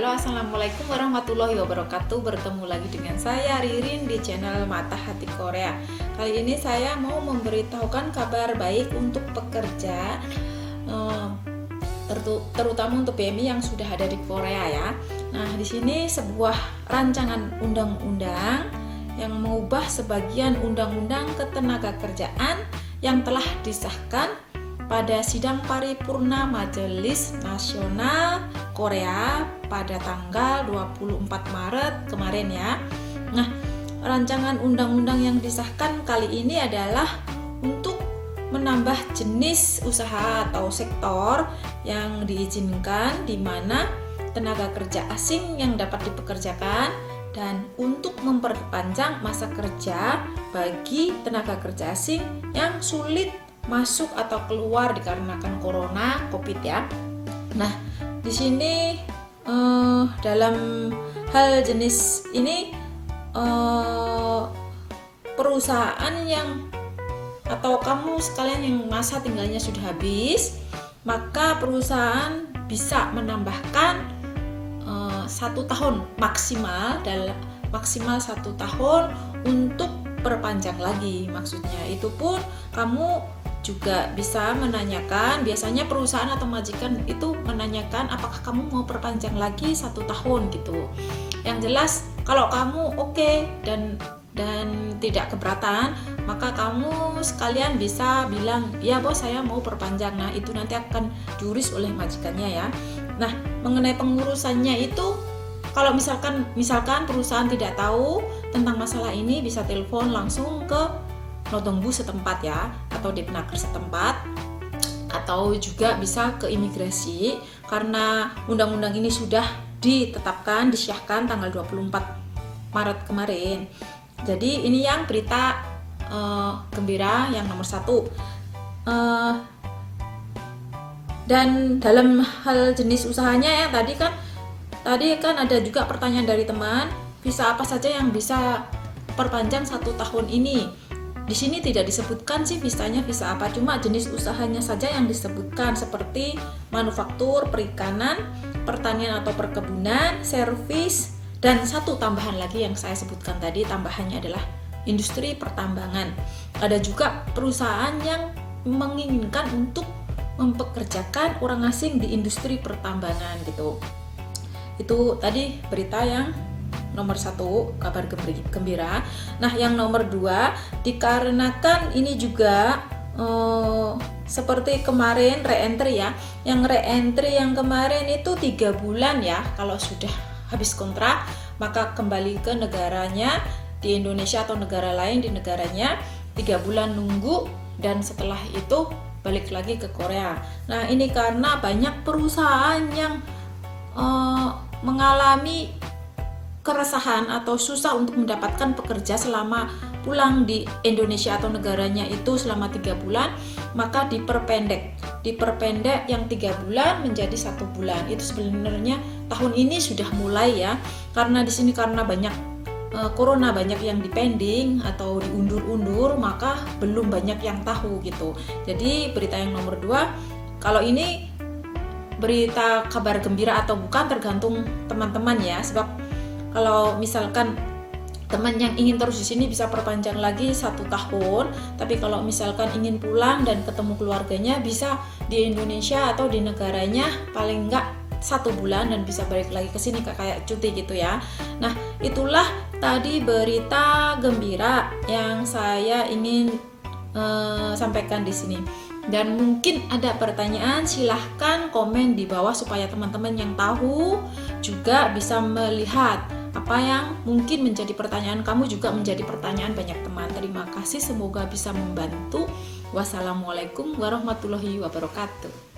Halo, assalamualaikum warahmatullahi wabarakatuh. Bertemu lagi dengan saya Ririn di channel Mata Hati Korea. Kali ini saya mau memberitahukan kabar baik untuk pekerja, terutama untuk PMI yang sudah ada di Korea ya. Nah, di sini sebuah rancangan undang-undang yang mengubah sebagian undang-undang ketenagakerjaan yang telah disahkan pada sidang paripurna Majelis Nasional Korea pada tanggal 24 Maret kemarin ya. Nah, rancangan undang-undang yang disahkan kali ini adalah untuk menambah jenis usaha atau sektor yang diizinkan, di mana tenaga kerja asing yang dapat dipekerjakan, dan untuk memperpanjang masa kerja bagi tenaga kerja asing yang sulit masuk atau keluar dikarenakan corona covid ya. Nah, di sini dalam hal jenis ini perusahaan yang atau kamu sekalian yang masa tinggalnya sudah habis, maka perusahaan bisa menambahkan 1 tahun maksimal 1 tahun untuk perpanjang lagi. Maksudnya itu pun kamu juga bisa menanyakan, biasanya perusahaan atau majikan itu menanyakan apakah kamu mau perpanjang lagi 1 tahun gitu. Yang jelas kalau kamu oke dan tidak keberatan, maka kamu sekalian bisa bilang, ya bos saya mau perpanjang. Nah, itu nanti akan diurus oleh majikannya ya. Nah, mengenai pengurusannya itu, kalau misalkan perusahaan tidak tahu tentang masalah ini, bisa telepon langsung ke Nodongbu setempat ya, atau Depnaker setempat, atau juga bisa ke imigrasi, karena undang-undang ini sudah ditetapkan, disahkan tanggal 24 Maret kemarin. Jadi ini yang berita gembira yang nomor 1. Dan dalam hal jenis usahanya ya, tadi kan ada juga pertanyaan dari teman, visa apa saja yang bisa perpanjang 1 tahun ini. Di sini tidak disebutkan sih visanya visa apa, cuma jenis usahanya saja yang disebutkan, seperti manufaktur, perikanan, pertanian atau perkebunan, servis, dan satu tambahan lagi yang saya sebutkan tadi, tambahannya adalah industri pertambangan. Ada juga perusahaan yang menginginkan untuk mempekerjakan orang asing di industri pertambangan gitu. Itu tadi berita yang nomor 1, kabar gembira. Nah, yang nomor 2, dikarenakan ini juga seperti kemarin re-entry ya. Yang re-entry yang kemarin itu 3 bulan ya. Kalau sudah habis kontrak, maka kembali ke negaranya di Indonesia atau negara lain di negaranya, 3 bulan nunggu, dan setelah itu balik lagi ke Korea. Nah, ini karena banyak perusahaan yang mengalami keresahan atau susah untuk mendapatkan pekerja selama pulang di Indonesia atau negaranya itu selama 3 bulan, maka diperpendek yang 3 bulan menjadi 1 bulan. Itu sebenarnya tahun ini sudah mulai ya, karena di sini karena banyak corona, banyak yang dipending atau diundur-undur, maka belum banyak yang tahu gitu. Jadi berita yang nomor 2, kalau ini berita kabar gembira atau bukan tergantung teman-teman ya, sebab kalau misalkan teman yang ingin terus di sini bisa perpanjang lagi 1 tahun, tapi kalau misalkan ingin pulang dan ketemu keluarganya, bisa di Indonesia atau di negaranya paling enggak 1 bulan dan bisa balik lagi ke sini kayak cuti gitu ya. Nah, itulah tadi berita gembira yang saya ingin sampaikan di sini. Dan mungkin ada pertanyaan, silahkan komen di bawah supaya teman-teman yang tahu juga bisa melihat apa yang mungkin menjadi pertanyaan kamu juga menjadi pertanyaan banyak teman. Terima kasih, semoga bisa membantu. Wassalamualaikum warahmatullahi wabarakatuh.